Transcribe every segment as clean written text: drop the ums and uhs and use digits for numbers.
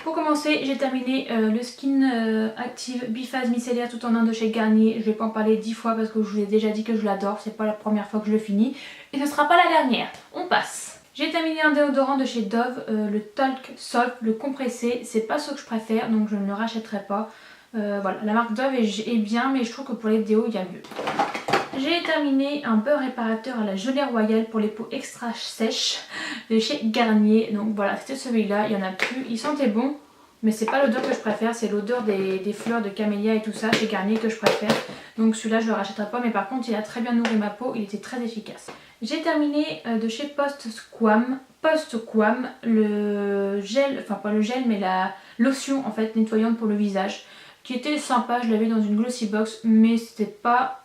Pour commencer, j'ai terminé le Skin Active Biphase Micellaire tout en un de chez Garnier. Je vais pas en parler 10 fois parce que je vous ai déjà dit que je l'adore. C'est pas la première fois que je le finis et ce sera pas la dernière. On passe. J'ai terminé un déodorant de chez Dove, le Talk Soft, le compressé. C'est pas ce que je préfère donc je ne le rachèterai pas. Voilà, la marque Dove est bien mais je trouve que pour les déos il y a mieux. J'ai terminé un beurre réparateur à la gelée royale pour les peaux extra sèches de chez Garnier. Donc voilà, c'était celui-là, il y en a plus. Il sentait bon, mais c'est pas l'odeur que je préfère, c'est l'odeur des fleurs de camélia et tout ça chez Garnier que je préfère. Donc celui-là je le rachèterai pas, mais par contre il a très bien nourri ma peau, il était très efficace. J'ai terminé de chez Post Squam le gel, enfin pas le gel mais la lotion en fait nettoyante pour le visage. Qui était sympa, je l'avais dans une glossy box, mais c'était pas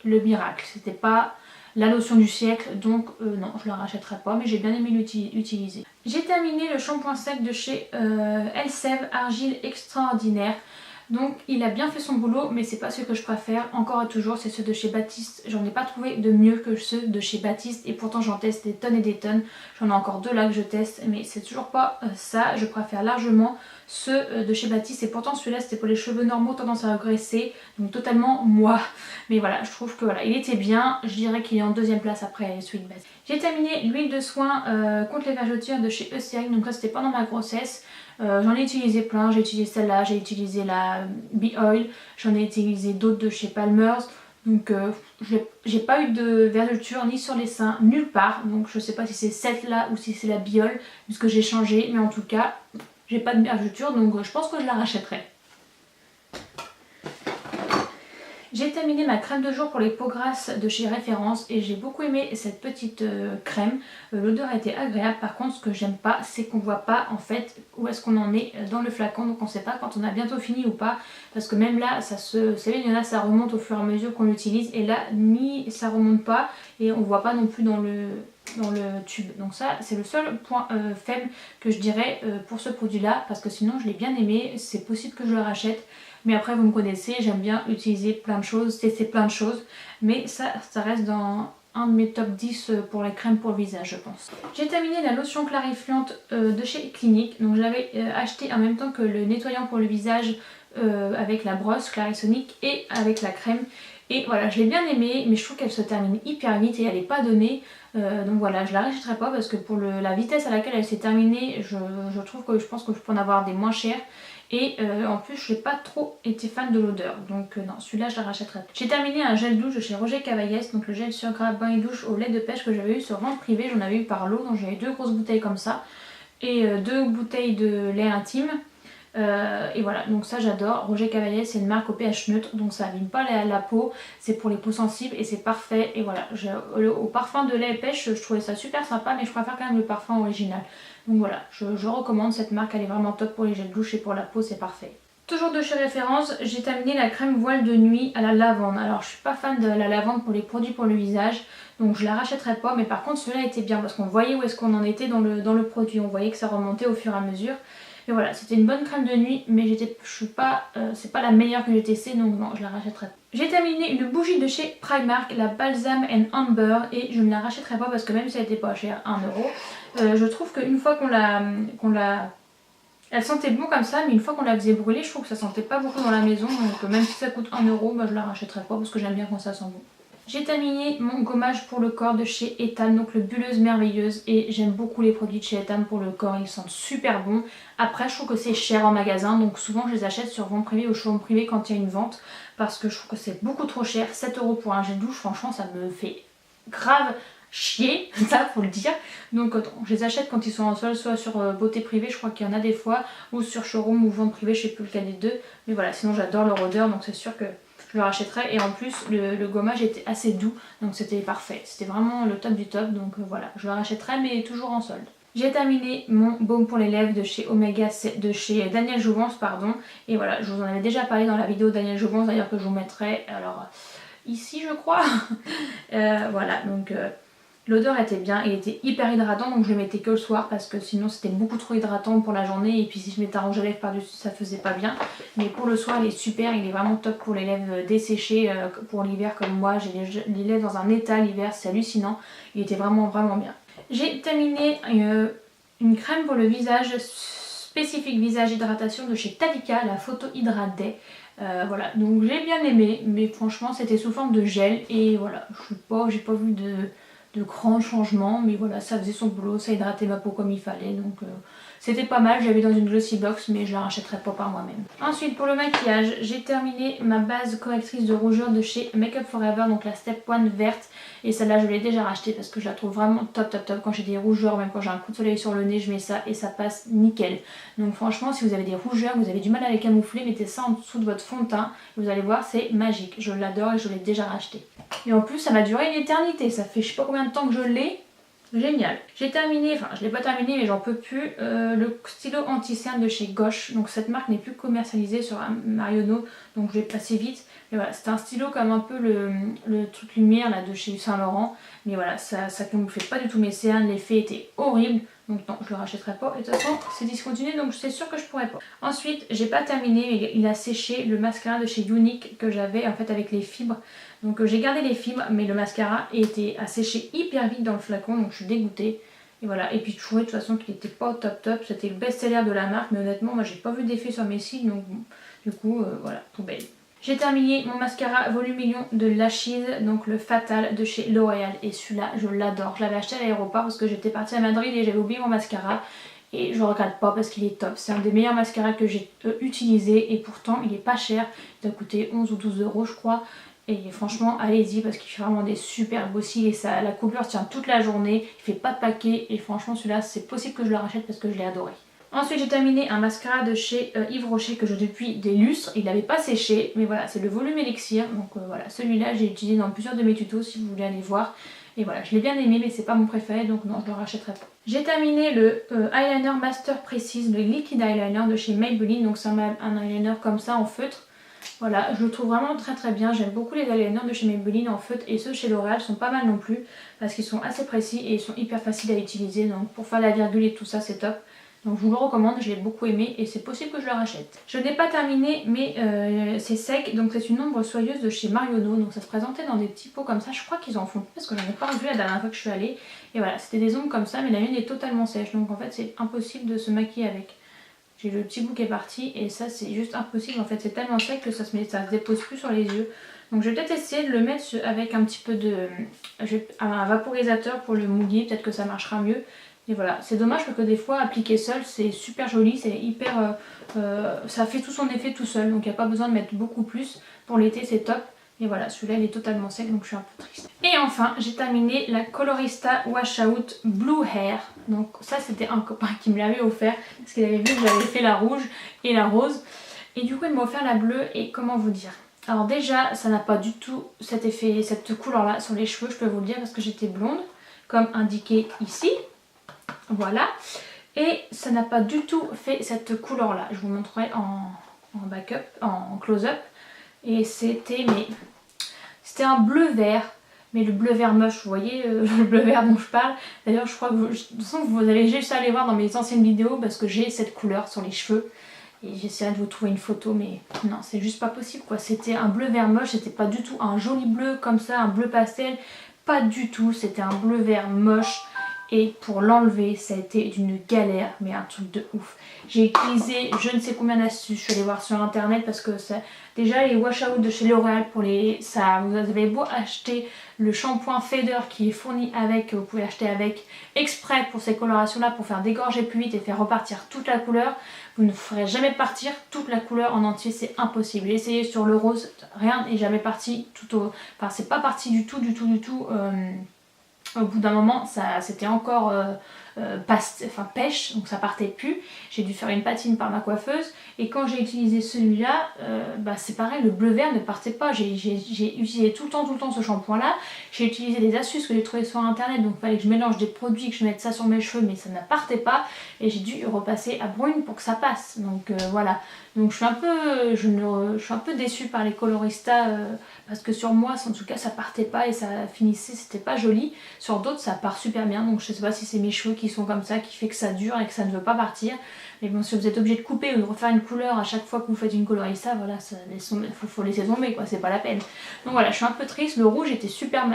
le miracle, c'était pas la lotion du siècle, donc non, je la rachèterai pas, mais j'ai bien aimé l'utiliser. J'ai terminé le shampoing sec de chez Elseve Argile Extraordinaire. Donc il a bien fait son boulot, mais c'est pas ce que je préfère, encore et toujours, c'est ceux de chez Baptiste. J'en ai pas trouvé de mieux que ceux de chez Baptiste et pourtant j'en teste des tonnes et des tonnes. J'en ai encore deux là que je teste, mais c'est toujours pas ça. Je préfère largement ceux de chez Baptiste et pourtant celui-là c'était pour les cheveux normaux, tendance à regresser, donc totalement moi. Mais voilà, je trouve que voilà, il était bien, je dirais qu'il est en deuxième place après celui de Baptiste. J'ai terminé l'huile de soin contre les vergetures de chez Eucerin, donc ça c'était pendant ma grossesse. J'en ai utilisé plein, j'ai utilisé celle-là, j'ai utilisé la Bee Oil, j'en ai utilisé d'autres de chez Palmer's. Donc j'ai pas eu de vergeture ni sur les seins, nulle part. Donc je sais pas si c'est celle-là ou si c'est la Bee Oil, puisque j'ai changé. Mais en tout cas, j'ai pas de vergeture, donc je pense que je la rachèterai. J'ai terminé ma crème de jour pour les peaux grasses de chez Référence et j'ai beaucoup aimé cette petite crème. L'odeur a été agréable, par contre ce que j'aime pas c'est qu'on voit pas en fait où est-ce qu'on en est dans le flacon, donc on sait pas quand on a bientôt fini ou pas, parce que même là ça se, vous savez, il y en a ça remonte au fur et à mesure qu'on l'utilise et là ni ça remonte pas et on voit pas non plus dans le tube. Donc ça c'est le seul point faible que je dirais pour ce produit là, parce que sinon je l'ai bien aimé, c'est possible que je le rachète. Mais après vous me connaissez, j'aime bien utiliser plein de choses, tester plein de choses. Mais ça reste dans un de mes top 10 pour les crèmes pour le visage je pense. J'ai terminé la lotion clarifiante de chez Clinique. Donc je l'avais acheté en même temps que le nettoyant pour le visage avec la brosse Clarisonic et avec la crème. Et voilà, je l'ai bien aimée, mais je trouve qu'elle se termine hyper vite et elle n'est pas donnée. Donc voilà, je la rachèterai pas parce que pour la vitesse à laquelle elle s'est terminée, je trouve que je pense que je peux en avoir des moins chères. Et en plus je n'ai pas trop été fan de l'odeur, donc non, celui-là je la rachèterai. J'ai terminé un gel douche de chez Roger Cavaillès, donc le gel sur gras bain et douche au lait de pêche que j'avais eu sur vente privée. J'en avais eu par lot, donc j'avais deux grosses bouteilles comme ça et deux bouteilles de lait intime. Et voilà, donc ça j'adore. Roger Cavaillès c'est une marque au pH neutre, donc ça abîme pas la peau, c'est pour les peaux sensibles et c'est parfait. Et voilà, au parfum de lait et pêche je trouvais ça super sympa, mais je préfère quand même le parfum original. Donc voilà, je recommande cette marque, elle est vraiment top pour les gels douche et pour la peau, c'est parfait. Toujours de chez Référence, j'ai terminé la crème voile de nuit à la lavande. Alors je suis pas fan de la lavande pour les produits pour le visage, donc je la rachèterai pas, mais par contre celui-là était bien parce qu'on voyait où est-ce qu'on en était dans le produit, on voyait que ça remontait au fur et à mesure. Et voilà, c'était une bonne crème de nuit, mais c'est pas la meilleure que j'ai testée, donc non, je la rachèterai pas. J'ai terminé une bougie de chez Primark, la Balsam and Amber, et je ne la rachèterai pas parce que même si elle était pas chère, 1€, je trouve qu'une fois elle sentait bon comme ça, mais une fois qu'on la faisait brûler, je trouve que ça sentait pas beaucoup dans la maison, donc même si ça coûte 1€, bah, je la rachèterai pas parce que j'aime bien quand ça sent bon. J'ai terminé mon gommage pour le corps de chez Ethan, donc le Bulleuse Merveilleuse, et j'aime beaucoup les produits de chez Ethan pour le corps, ils sentent super bons. Après je trouve que c'est cher en magasin, donc souvent je les achète sur vente privée ou showroom privé quand il y a une vente, parce que je trouve que c'est beaucoup trop cher. 7€ pour un gel douche, franchement ça me fait grave chier, ça faut le dire. Donc je les achète quand ils sont en solde, soit sur beauté privée, je crois qu'il y en a des fois, ou sur showroom ou vente privée, je sais plus lequel des deux. Mais voilà, sinon j'adore leur odeur, donc c'est sûr que je le rachèterai. Et en plus le gommage était assez doux, donc c'était parfait, c'était vraiment le top du top. Donc voilà, je le rachèterai mais toujours en solde. J'ai terminé mon baume pour les lèvres de chez Omega, de chez Daniel Jouvence, pardon. Et voilà, je vous en avais déjà parlé dans la vidéo Daniel Jouvence d'ailleurs, que je vous mettrai alors ici je crois. Voilà, donc l'odeur était bien, il était hyper hydratant, donc je le mettais que le soir parce que sinon c'était beaucoup trop hydratant pour la journée, et puis si je mettais un rouge à lèvres par-dessus ça faisait pas bien. Mais pour le soir il est super, il est vraiment top pour les lèvres desséchées pour l'hiver comme moi. J'ai les lèvres dans un état l'hiver, c'est hallucinant, il était vraiment bien. J'ai terminé une crème pour le visage spécifique visage hydratation de chez Talika, la Photo Hydrate Day. Voilà, donc j'ai bien aimé, mais franchement c'était sous forme de gel et voilà, j'ai pas vu de grands changements, mais voilà, ça faisait son boulot, ça hydratait ma peau comme il fallait, donc c'était pas mal. J'avais dans une glossy box, mais je la rachèterai pas par moi-même. Ensuite pour le maquillage, j'ai terminé ma base correctrice de rougeur de chez Make Up Forever, donc la Step 1 verte, et celle-là je l'ai déjà rachetée parce que je la trouve vraiment top top top. Quand j'ai des rougeurs, même quand j'ai un coup de soleil sur le nez, je mets ça et ça passe nickel. Donc franchement, si vous avez des rougeurs, vous avez du mal à les camoufler, mettez ça en dessous de votre fond de teint et vous allez voir, c'est magique. Je l'adore et je l'ai déjà racheté. Et en plus ça m'a duré une éternité, ça fait je sais pas combien de temps que je l'ai. Génial. J'ai terminé, enfin je l'ai pas terminé mais j'en peux plus, le stylo anti-cerne de chez Gauche. Donc cette marque n'est plus commercialisée sur Marionneau, donc je vais passer vite. Mais voilà, c'est un stylo comme un peu le truc lumière là de chez Saint Laurent. Mais voilà, ça ne me fait pas du tout mes cernes, l'effet était horrible. Donc non, je le rachèterai pas. Et de toute façon, c'est discontinué, donc c'est sûr que je pourrais pas. Ensuite, j'ai pas terminé, mais il a séché le mascara de chez Unique que j'avais en fait avec les fibres. Donc j'ai gardé les fibres, mais le mascara était à sécher hyper vite dans le flacon, donc je suis dégoûtée. Et voilà, et puis je trouvais de toute façon qu'il était pas au top top. C'était le best-seller de la marque, mais honnêtement, moi j'ai pas vu d'effet sur mes cils, donc bon, du coup, voilà, poubelle. J'ai terminé mon mascara Volumillion de Lashes, donc le Fatal de chez L'Oréal. Et celui-là, je l'adore. Je l'avais acheté à l'aéroport parce que j'étais partie à Madrid et j'avais oublié mon mascara. Et je ne regrette pas parce qu'il est top. C'est un des meilleurs mascaras que j'ai utilisé. Et pourtant, il est pas cher. Il a coûté 11 ou 12 euros, je crois. Et franchement, allez-y parce qu'il fait vraiment des super beaux cils. Et ça, la couleur tient toute la journée. Il fait pas de paquet. Et franchement, celui-là, c'est possible que je le rachète parce que je l'ai adoré. Ensuite j'ai terminé un mascara de chez Yves Rocher que j'ai depuis des lustres. Il n'avait pas séché, mais voilà, c'est le volume élixir. Donc voilà, celui-là j'ai utilisé dans plusieurs de mes tutos si vous voulez aller voir. Et voilà, je l'ai bien aimé mais c'est pas mon préféré, donc non, je le rachèterai pas. J'ai terminé le eyeliner Master Précise, le liquid eyeliner de chez Maybelline. Donc c'est un eyeliner comme ça en feutre. Voilà, je le trouve vraiment très très bien. J'aime beaucoup les eyeliners de chez Maybelline en feutre, et ceux chez L'Oréal sont pas mal non plus parce qu'ils sont assez précis et ils sont hyper faciles à utiliser. Donc pour faire la virgule et tout ça, c'est top. Donc je vous le recommande, je l'ai beaucoup aimé et c'est possible que je le rachète. Je n'ai pas terminé mais c'est sec, donc c'est une ombre soyeuse de chez Marionneau. Donc ça se présentait dans des petits pots comme ça, je crois qu'ils en font parce que j'en ai pas revu la dernière fois que je suis allée. Et voilà, c'était des ombres comme ça mais la mienne est totalement sèche, donc en fait c'est impossible de se maquiller avec. J'ai le petit bout qui est parti et ça c'est juste impossible, en fait c'est tellement sec que ça se dépose plus sur les yeux. Donc je vais peut-être essayer de le mettre avec un petit peu de... un vaporisateur pour le mouiller, peut-être que ça marchera mieux. Et voilà, c'est dommage parce que des fois appliquer seul c'est super joli, c'est hyper... ça fait tout son effet tout seul, donc il n'y a pas besoin de mettre beaucoup plus. Pour l'été c'est top. Et voilà, celui-là il est totalement sec donc je suis un peu triste. Et enfin j'ai terminé la Colorista Wash Out Blue Hair. Donc ça c'était un copain qui me l'avait offert parce qu'il avait vu que j'avais fait la rouge et la rose. Et du coup il m'a offert la bleue et comment vous dire. Alors déjà ça n'a pas du tout cet effet, cette couleur là sur les cheveux, je peux vous le dire parce que j'étais blonde comme indiqué ici. Voilà. Et ça n'a pas du tout fait cette couleur là. Je vous montrerai en backup, en close-up. Et c'était un bleu vert. Mais le bleu vert moche, vous voyez le bleu vert dont je parle. D'ailleurs je crois que de toute façon vous allez juste aller voir dans mes anciennes vidéos parce que j'ai cette couleur sur les cheveux. Et j'essaierai de vous trouver une photo mais non c'est juste pas possible quoi. C'était un bleu vert moche, c'était pas du tout un joli bleu comme ça, un bleu pastel. Pas du tout, c'était un bleu vert moche. Et pour l'enlever ça a été d'une galère, mais un truc de ouf. J'ai utilisé je ne sais combien d'astuces, je suis allée voir sur internet parce que ça... Déjà les wash out de chez L'Oréal pour les... ça, vous avez beau acheter le shampoing Fader qui est fourni avec, vous pouvez acheter avec exprès pour ces colorations là pour faire dégorger plus vite et faire repartir toute la couleur. Vous ne ferez jamais partir toute la couleur en entier, c'est impossible. J'ai essayé sur le rose, rien n'est jamais parti tout au... Enfin c'est pas parti du tout. Au bout d'un moment, c'était encore pêche, donc ça partait plus. J'ai dû faire une patine par ma coiffeuse. Et quand j'ai utilisé celui-là, c'est pareil, le bleu vert ne partait pas. J'ai utilisé tout le temps ce shampoing-là. J'ai utilisé des astuces que j'ai trouvées sur internet. Donc il fallait que je mélange des produits, que je mette ça sur mes cheveux, mais ça ne partait pas. Et j'ai dû repasser à brune pour que ça passe. Donc voilà. Donc je suis un peu déçue par les coloristas parce que sur moi en tout cas ça partait pas et ça finissait, c'était pas joli. Sur d'autres ça part super bien, donc je sais pas si c'est mes cheveux qui sont comme ça, qui fait que ça dure et que ça ne veut pas partir. Mais bon, si vous êtes obligé de couper ou de refaire une couleur à chaque fois que vous faites une colorista, voilà, faut laisser tomber quoi, c'est pas la peine. Donc voilà, je suis un peu triste. Le rouge était super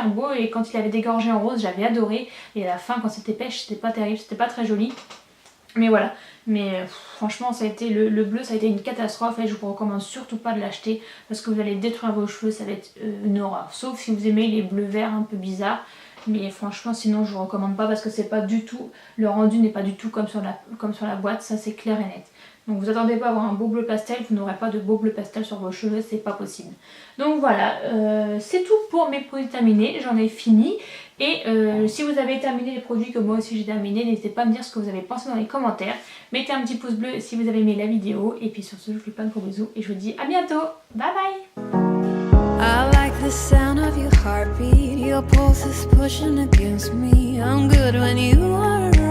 beau et quand il avait dégorgé en rose, j'avais adoré. Et à la fin, quand c'était pêche, c'était pas terrible, c'était pas très joli. Mais voilà, mais franchement ça a été le bleu, ça a été une catastrophe et je vous recommande surtout pas de l'acheter parce que vous allez détruire vos cheveux, ça va être une horreur. Sauf si vous aimez les bleus verts un peu bizarres, mais franchement sinon je vous recommande pas parce que c'est pas du tout, le rendu n'est pas du tout comme sur la boîte, ça c'est clair et net. Donc vous attendez pas à avoir un beau bleu pastel, vous n'aurez pas de beau bleu pastel sur vos cheveux, c'est pas possible. Donc voilà, c'est tout pour mes produits terminés, j'en ai fini. Et si vous avez terminé les produits que moi aussi j'ai terminé, n'hésitez pas à me dire ce que vous avez pensé dans les commentaires. Mettez un petit pouce bleu si vous avez aimé la vidéo. Et puis sur ce, je vous fais plein de gros bisous et je vous dis à bientôt. Bye bye. I like the sound of your heartbeat, your pulse is pushing against me. I'm good when you are around.